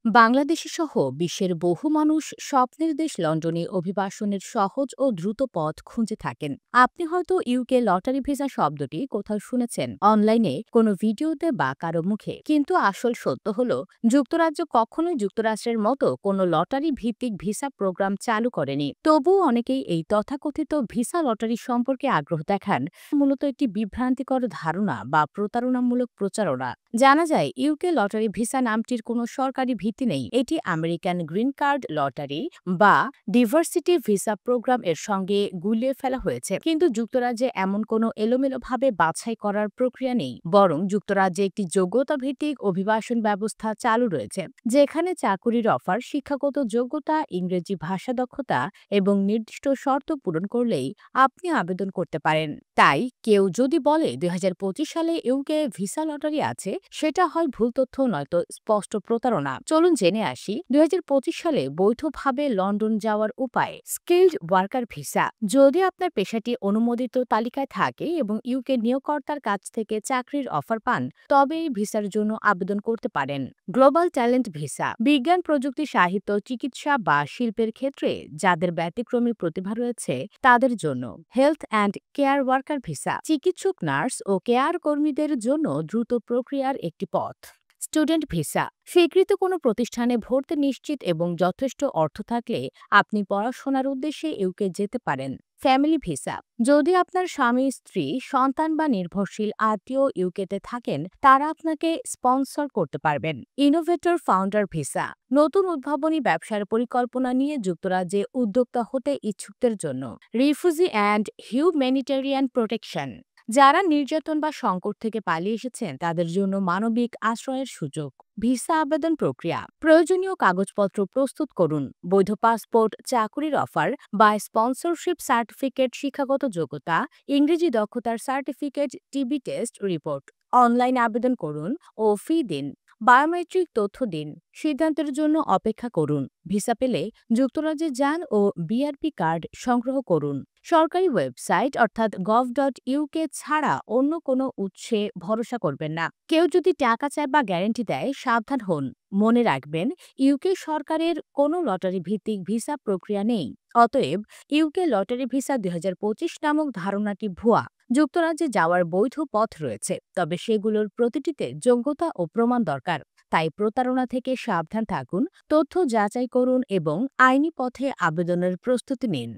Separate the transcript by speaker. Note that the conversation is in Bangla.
Speaker 1: বাংলাদেশি সহ বিশ্বের বহু মানুষ স্বপ্নের দেশ লন্ডনে অভিবাসনের সহজ ও দ্রুত পথ খুঁজে থাকেন। আপনি হয়তো ইউকে লটারি ভিসা শব্দটি কোথাও শুনেছেন, অনলাইনে কোনো ভিডিওতে বা কারো মুখে। কিন্তু আসল সত্য হলো, যুক্তরাজ্য কখনোই যুক্তরাষ্ট্রের মতো কোনো লটারি ভিত্তিক ভিসা প্রোগ্রাম চালু করেনি। তবুও অনেকেই এই তথাকথিত ভিসা লটারি সম্পর্কে আগ্রহ দেখান, মূলত একটি বিভ্রান্তিকর ধারণা বা প্রতারণামূলক প্রচারণা। জানা যায়, ইউকে লটারি ভিসা নামটির কোনো সরকারি ভিত্তি নেই। এটি আমেরিকান গ্রিন কার্ড লটারি বা ডিভার্সিটি ভিসা প্রোগ্রাম এর সঙ্গে গুলিয়ে ফেলা হয়েছে। কিন্তু যুক্তরাজ্যে এমন কোনো এলোমেলোভাবে বাছাই করার প্রক্রিয়া নেই, বরং যুক্তরাজ্যে একটি যোগ্যতা ভিত্তিক অভিবাসন ব্যবস্থা চালু রয়েছে, যেখানে চাকুরির অফার, শিক্ষাগত যোগ্যতা, ইংরেজি ভাষা দক্ষতা এবং নির্দিষ্ট শর্ত পূরণ করলেই আপনি আবেদন করতে পারেন। তাই কেউ যদি বলে ২০২৫ সালে ইউকে ভিসা লটারি আছে, সেটা হয় ভুল তথ্য, নয়তো স্পষ্ট প্রতারণা। চলুন জেনে আসি ২০২৫ সালে বৈধভাবে লন্ডন যাওয়ার উপায়। Skilled worker visa. যদি আপনার পেশাটি অনুমোদিত তালিকায় থাকে এবং ইউকে নিয়োগকর্তার কাছ থেকে চাকরির অফার পান, তবে এই ভিসার জন্য আবেদন করতে পারেন। Global talent visa. বিজ্ঞান, প্রযুক্তি, সাহিত্য, চিকিৎসা বা শিল্পের ক্ষেত্রে যাদের ব্যতিক্রমী প্রতিভা রয়েছে তাদের জন্য। Health and care worker visa. চিকিৎসক, নার্স ও কেয়ার কর্মীদের জন্য দ্রুত প্রক্রিয়ার একটি পথ। Student visa. স্বীকৃত কোনো প্রতিষ্ঠানে ভর্তি নিশ্চিত এবং যথেষ্ট অর্থ থাকলে আপনি পড়াশোনার উদ্দেশ্যে ইউকে যেতে পারেন। Family visa. যদি আপনার স্বামী, স্ত্রী, সন্তান বা নির্ভরশীল আত্মীয় ইউকেতে থাকেন, তারা আপনাকে স্পন্সর করতে পারবেন। Innovator founder visa. নতুন উদ্ভাবনী ব্যবসার পরিকল্পনা নিয়ে যুক্তরাজ্যে উদ্যোক্তা হতে ইচ্ছুকদের জন্য। Refugee and humanitarian protection. যারা নির্যাতন বা সংকট থেকে পালিয়ে এসেছেন তাদের জন্য মানবিক আশ্রয়ের সুযোগ। ভিসা আবেদন প্রক্রিয়া। প্রয়োজনীয় কাগজপত্র প্রস্তুত করুন। বৈধ পাসপোর্ট, চাকুরির অফার বা স্পন্সরশিপ সার্টিফিকেট, শিক্ষাগত যোগ্যতা, ইংরেজি দক্ষতার certificate, TB test report. Online আবেদন করুন ও ফি দিন। বায়োমেট্রিক তথ্য দিন। সিদ্ধান্তের জন্য অপেক্ষা করুন। ভিসা পেলে যুক্তরাজ্যে যান ও বিআরপি কার্ড সংগ্রহ করুন। সরকারি ওয়েবসাইট অর্থাৎ gov.uk ছাড়া অন্য কোনো উৎসে ভরসা করবেন না। কেউ যদি টাকা চায় বা গ্যারান্টি দেয়, সাবধান হন। মনে রাখবেন, ইউকে সরকারের কোনো লটারি ভিত্তিক ভিসা প্রক্রিয়া নেই। অতএব ইউকে লটারি ভিসা ২০২৫ নামক ধারণাটি ভুয়া। যুক্তরাজ্যে যাওয়ার বৈধ পথ রয়েছে, তবে সেগুলোর প্রতিটিতে যোগ্যতা ও প্রমাণ দরকার। তাই প্রতারণা থেকে সাবধান থাকুন, তথ্য যাচাই করুন এবং আইনি পথে আবেদনের প্রস্তুতি নিন।